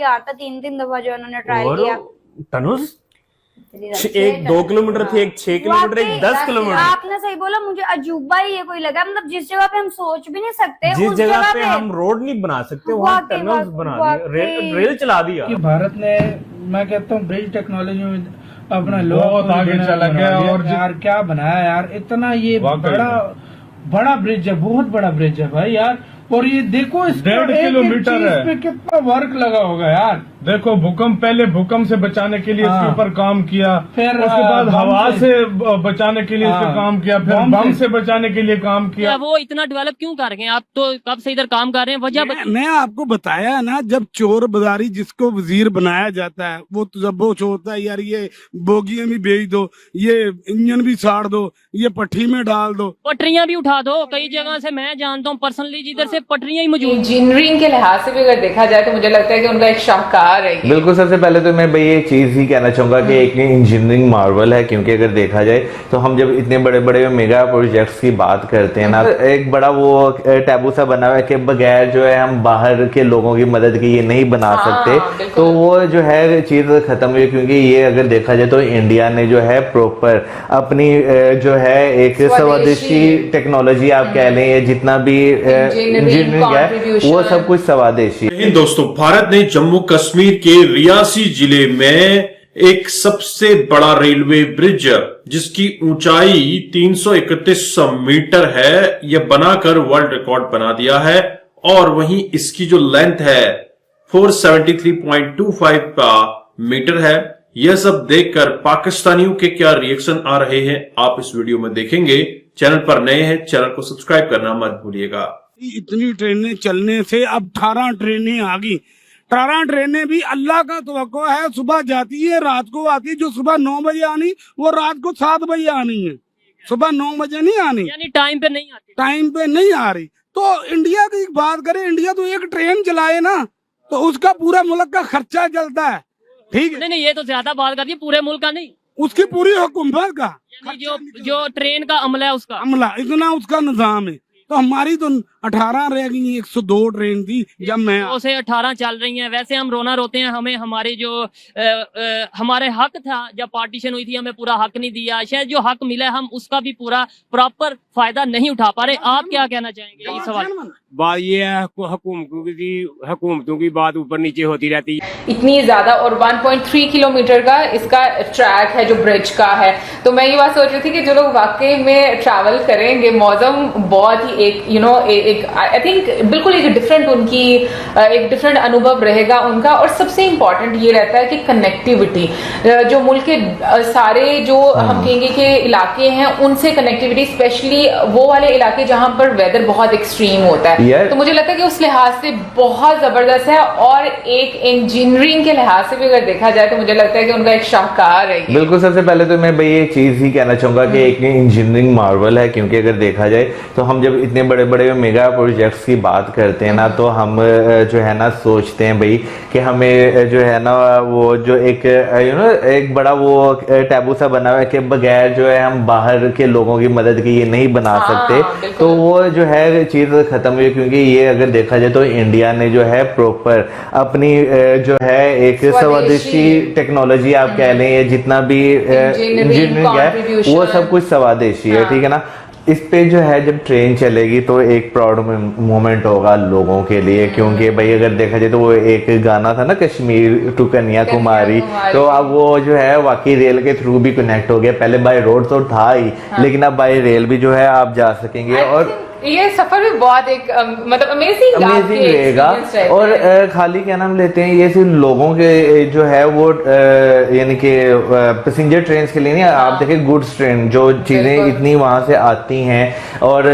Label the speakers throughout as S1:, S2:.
S1: आता 3-3 दफा जो उन्होंने ट्राई किया।
S2: तनुष 2 किलोमीटर थे, 6 किलोमीटर, 10 किलोमीटर।
S1: आपने सही बोला, मुझे अजूबा ही ये कोई लगा। मतलब जिस जगह पे हम सोच भी नहीं सकते,
S2: जिस जगह पे हम रोड नहीं बना सकते वहाँ टनल्स बना दिए, रेल चला दिया।
S3: भारत ने, मैं कहता हूँ, ब्रिज टेक्नोलॉजी में अपना बहुत आगे चला गया। और यार क्या बनाया यार, इतना ये बड़ा ब्रिज है, बहुत बड़ा ब्रिज है भाई यार। और ये देखो 1.5 किलोमीटर है, इस पे कितना वर्क लगा होगा यार।
S4: देखो पहले भूकंप से बचाने के लिए इसके ऊपर काम किया,
S3: फिर
S4: उसके बाद हवा से बचाने के लिए इसका काम किया, फिर बम से बचाने के लिए काम किया।
S5: वो इतना डेवलप क्यों कर रहे हैं? आप तो कब से इधर काम कर रहे हैं, वजह
S6: मैं आपको बताया ना, जब चोर बाजारी जिसको वजीर बनाया जाता है वो तो जब वो होता है यार ये बोगियां भी बेच दो, ये इंजन भी साड़ दो, ये पट्टी में डाल दो,
S5: पटरियां भी उठा दो। कई जगह से मैं जानता हूँ पर्सनली, जिधर से पटरियां ही मौजूद।
S7: इंजीनियरिंग के लिहाज से भी अगर देखा जाए तो मुझे लगता है कि उनका एक शाहकार है।
S8: बिल्कुल, सबसे पहले तो मैं भाई एक चीज ही कहना चाहूंगा कि एक इंजीनियरिंग मार्वल है, क्योंकि अगर देखा जाए तो हम जब इतने बड़े बड़े मेगा प्रोजेक्ट्स की बात करते हैं ना, एक बड़ा वो टैबू सा बना हुआ है कि बगैर जो है हम बाहर के लोगों की मदद के ये नहीं बना सकते। तो वो जो है चीज खत्म हुई, क्योंकि ये अगर देखा जाए तो इंडिया ने जो है प्रॉपर अपनी जो है एक स्वदेशी टेक्नोलॉजी आप कह लें, जितना भी इंजीनियरिंग है वो सब कुछ स्वदेशी।
S9: दोस्तों, भारत ने जम्मू कश्मीर के रियासी जिले में एक सबसे बड़ा रेलवे ब्रिज जिसकी ऊंचाई 331 मीटर है, यह बनाकर वर्ल्ड रिकॉर्ड बना दिया है। और वहीं इसकी जो लेंथ है 473.25 मीटर है। यह सब देखकर पाकिस्तानियों के क्या रिएक्शन आ रहे हैं आप इस वीडियो में देखेंगे। चैनल पर नए हैं, चैनल को सब्सक्राइब करना मत भूलिएगा।
S6: इतनी ट्रेनें चलने से अब 18 ट्रेनें आ गई। 18 ट्रेनें भी अल्लाह का तवक्को है, सुबह जाती है रात को आती है। जो सुबह 9 बजे आनी वो रात को 7 बजे आनी है, सुबह 9 बजे नहीं आनी,
S5: यानी टाइम पे नहीं आती,
S6: टाइम पे नहीं आ रही। तो इंडिया की बात करें, इंडिया तो एक ट्रेन चलाए ना तो उसका पूरा मुल्क का खर्चा चलता है, ठीक है।
S5: नहीं, ये तो ज्यादा बात कर दी, पूरे मुल्क का नहीं,
S6: उसकी पूरी हुकूमत का,
S5: जो ट्रेन का अमला है उसका
S6: अमला, इतना उसका निजाम है। तो हमारी तो 18 रह गई, 102 ट्रेन थी जब मैं
S5: 2 से 18 चल रही हैं। वैसे हम रोना रोते हैं, हमें हमारे जो हमारे हक था, जब पार्टीशन हुई थी हमें पूरा हक नहीं दिया। शायद जो हक मिला है हम उसका भी पूरा प्रॉपर फायदा नहीं उठा पा रहे। आप क्या कहना चाहेंगे इस सवाल?
S2: बात ये है, हुकूमतों की बात ऊपर नीचे होती रहती है
S7: इतनी ज्यादा। और 1.3 किलोमीटर का इसका ट्रैक है जो ब्रिज का है। तो मैं ये बात सोच रही थी कि जो लोग वाकई में ट्रैवल करेंगे, मौसम बहुत ही एक एक आई थिंक बिल्कुल एक डिफरेंट उनकी एक डिफरेंट अनुभव रहेगा उनका। और सबसे इम्पोर्टेंट ये रहता है कि कनेक्टिविटी, जो मुल्क के सारे जो हम कहेंगे कि इलाके हैं उनसे कनेक्टिविटी, स्पेशली वो वाले इलाके जहां पर वेदर बहुत एक्सट्रीम होता है। तो मुझे लगता है कि उस लिहाज से बहुत जबरदस्त है। और एक इंजीनियरिंग के लिहाज से भी अगर देखा जाए तो मुझे लगता है कि उनका एक शाहकार है।
S8: बिल्कुल, सबसे पहले तो मैं भाई एक चीज ही कहना चाहूंगा कि एक इंजीनियरिंग मार्वल है, क्योंकि अगर देखा जाए तो हम जब इतने बड़े बड़े मेगा प्रोजेक्ट्स की बात करते हैं ना, तो हम जो है ना सोचते हैं भाई कि हमें जो है ना वो जो एक एक बड़ा वो टैबू सा बना हुआ है कि बगैर जो है हम बाहर के लोगों की मदद के ये नहीं बना सकते। तो वो जो है चीज खत्म हुई, क्योंकि ये अगर देखा जाए तो इंडिया ने जो है प्रॉपर अपनी जो है एक स्वदेशी टेक्नोलॉजी आप कह लें, जितना भी इंजीनियरिंग है वो सब कुछ स्वदेशी है, ठीक है ना। इस पे जो है जब ट्रेन चलेगी तो एक प्राउड मोमेंट होगा लोगों के लिए, क्योंकि भाई अगर देखा जाए तो वो एक गाना था ना, कश्मीर टू कन्याकुमारी, तो अब वो जो है वाकई रेल के थ्रू भी कनेक्ट हो गया। पहले बाय रोड तो था ही, लेकिन अब बाय रेल भी जो है आप जा सकेंगे। और
S7: ये सफर भी बहुत एक मतलब अमेजिंग
S8: रहेगा। और खाली क्या नाम लेते हैं, ये सिर्फ लोगों के जो है वो यानी कि पैसेंजर ट्रेन के लिए नहीं, आप देखें गुड्स ट्रेन जो चीजें इतनी वहां से आती हैं और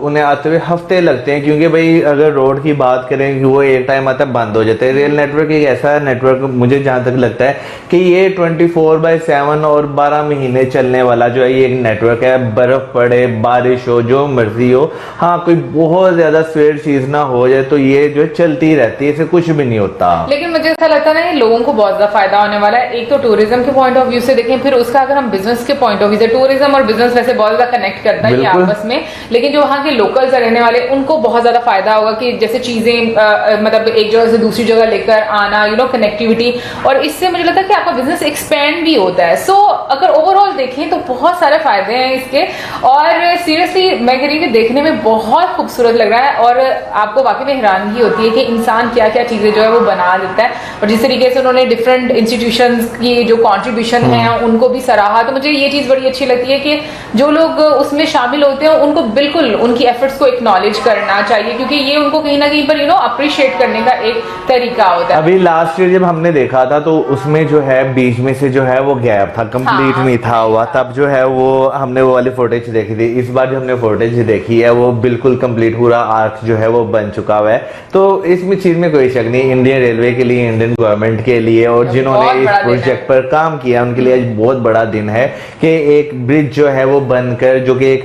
S8: उन्हें आते हुए हफ्ते लगते हैं, क्योंकि भाई अगर रोड की बात करें कि वो एक टाइम आता बंद हो जाता है। रेल नेटवर्क एक ऐसा नेटवर्क मुझे जहां तक लगता है कि ये 24/7 और 12 महीने चलने वाला जो है ये एक नेटवर्क है। बर्फ पड़े, बारिश हो, जो मर्जी हो, हाँ कोई बहुत ज्यादा स्वेर चीज ना हो जाए तो ये जो चलती रहती है, इसे कुछ भी नहीं होता।
S7: लेकिन मुझे ऐसा लगता है ना, ये लोगों को बहुत ज्यादा फायदा होने वाला है। एक तो टूरिज्म के पॉइंट ऑफ व्यू से देखें, फिर उसका अगर हम बिजनेस के पॉइंट ऑफ व्यू से, टूरिज्म और बिजनेस वैसे बहुत ज्यादा कनेक्ट करता है आपस में, लेकिन जो वहाँ के लोकल्स रहने वाले उनको बहुत ज्यादा फायदा होगा कि जैसे चीजें मतलब एक जगह से दूसरी जगह लेकर आना, कनेक्टिविटी, और इससे मुझे लगता है कि आपका बिजनेस एक्सपेंड भी होता है। सो अगर ओवरऑल देखें तो बहुत सारे फायदे हैं इसके, और सीरियसली मैं कह रही हूँ कि देखने में बहुत खूबसूरत लग रहा है और आपको वाकई में हैरानगी होती है कि इंसान क्या क्या चीजें जो है वो बना देता है। और जिस तरीके से उन्होंने डिफरेंट इंस्टीट्यूशंस की जो कंट्रीब्यूशन है उनको भी सराहा, तो मुझे ये चीज बड़ी अच्छी लगती है कि जो लोग उसमें शामिल होते हैं उनको बिल्कुल उनकी एफर्ट्स को एक्नॉलेज करना चाहिए, क्योंकि ये उनको कहीं ना कहीं पर अप्रिशिएट करने का एक तरीका होता है।
S8: अभी लास्ट ईयर जब हमने देखा था तो उसमें जो है बीच में से जो है वो गैप था, कंप्लीट नहीं था हुआ, तब जो है वो हमने वो वाली फुटेज देखी थी। इस बार जो हमने फुटेज देखी है वो बिल्कुल कंप्लीट पूरा आर्क जो है वो बन चुका हुआ है। तो इसमें चीज में कोई शक नहीं, इंडियन रेलवे के लिए, इंडियन गवर्नमेंट के लिए और जिन्होंने इस प्रोजेक्ट पर काम किया उनके लिए आज बहुत बड़ा दिन है कि एक ब्रिज जो है वो बनकर, जो कि एक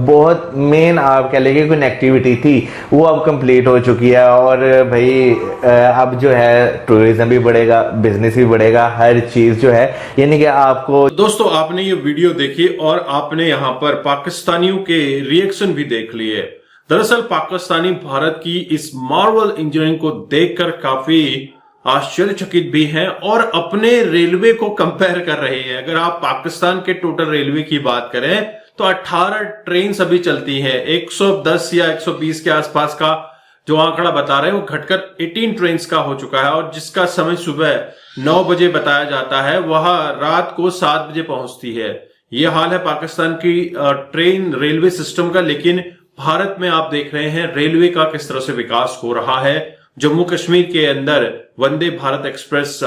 S8: बहुत मेन आप कह लेंगे कनेक्टिविटी थी, वो अब कंप्लीट हो चुकी है। और भाई अब जो है टूरिज्म भी बढ़ेगा, बिजनेस भी बढ़ेगा, हर चीज जो है, यानी कि आपको।
S9: दोस्तों आपने ये वीडियो देखी और आपने यहाँ पर पाकिस्तानियों के रिएक्शन भी देख लिए। दरअसल पाकिस्तानी भारत की इस मार्वल इंजीनियरिंग को देखकर काफी आश्चर्यचकित भी हैं और अपने रेलवे को कंपेयर कर रहे हैं। अगर आप पाकिस्तान के टोटल रेलवे की बात करें तो 18 ट्रेन अभी चलती हैं, 110 या 120 के आसपास का जो आंकड़ा बता रहे हैं वो घटकर 18 ट्रेन का हो चुका है, और जिसका समय सुबह 9 बजे बताया जाता है वह रात को 7 बजे पहुंचती है। ये हाल है पाकिस्तान की ट्रेन रेलवे सिस्टम का। लेकिन भारत में आप देख रहे हैं रेलवे का किस तरह से विकास हो रहा है। जम्मू कश्मीर के अंदर वंदे भारत एक्सप्रेस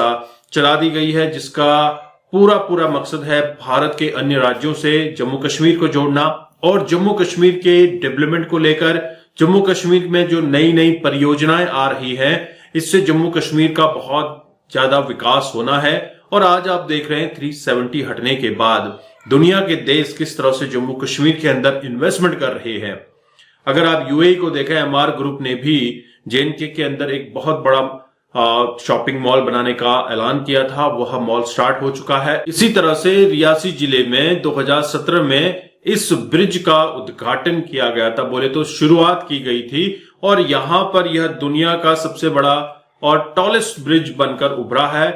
S9: चला दी गई है, जिसका पूरा मकसद है भारत के अन्य राज्यों से जम्मू कश्मीर को जोड़ना और जम्मू कश्मीर के डेवलपमेंट को लेकर जम्मू कश्मीर में जो नई परियोजनाएं आ रही हैं, इससे जम्मू कश्मीर का बहुत ज्यादा विकास होना है। और आज आप देख रहे हैं 370 हटने के बाद दुनिया के देश किस तरह से जम्मू कश्मीर के अंदर इन्वेस्टमेंट कर रहे हैं। अगर आप यूएई को देखें, एमआर ग्रुप ने भी जेएनके के अंदर एक बहुत बड़ा शॉपिंग मॉल बनाने का ऐलान किया था, वह मॉल स्टार्ट हो चुका है। इसी तरह से रियासी जिले में 2017 में इस ब्रिज का उद्घाटन किया गया था, बोले तो शुरुआत की गई थी, और यहां पर यह दुनिया का सबसे बड़ा और टॉलेस्ट ब्रिज बनकर उभरा है।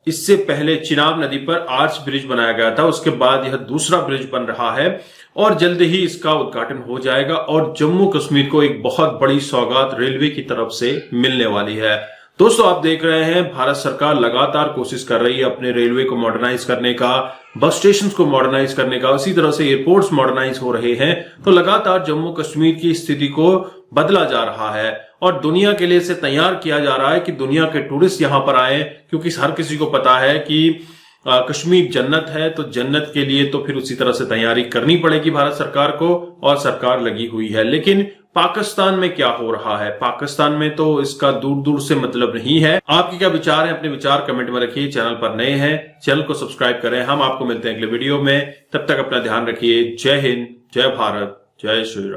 S9: इससे पहले चिनाब नदी पर आर्च ब्रिज बनाया गया था, उसके बाद यह दूसरा ब्रिज बन रहा है और जल्द ही इसका उद्घाटन हो जाएगा और जम्मू कश्मीर को एक बहुत बड़ी सौगात रेलवे की तरफ से मिलने वाली है। दोस्तों आप देख रहे हैं भारत सरकार लगातार कोशिश कर रही है अपने रेलवे को मॉडर्नाइज करने का, बस स्टेशन को मॉडर्नाइज करने का, उसी तरह से एयरपोर्ट्स मॉडर्नाइज हो रहे हैं। तो लगातार जम्मू कश्मीर की स्थिति को बदला जा रहा है और दुनिया के लिए इसे तैयार किया जा रहा है कि दुनिया के टूरिस्ट यहां पर आए, क्योंकि हर किसी को पता है कि कश्मीर जन्नत है, तो जन्नत के लिए तो फिर उसी तरह से तैयारी करनी पड़ेगी भारत सरकार को, और सरकार लगी हुई है। लेकिन पाकिस्तान में क्या हो रहा है, पाकिस्तान में तो इसका दूर दूर से मतलब नहीं है। आपके क्या विचार हैं, अपने विचार कमेंट में रखिए। चैनल पर नए हैं, चैनल को सब्सक्राइब करें। हम आपको मिलते हैं अगले वीडियो में, तब तक अपना ध्यान रखिए। जय हिंद, जय भारत, जय श्री राम।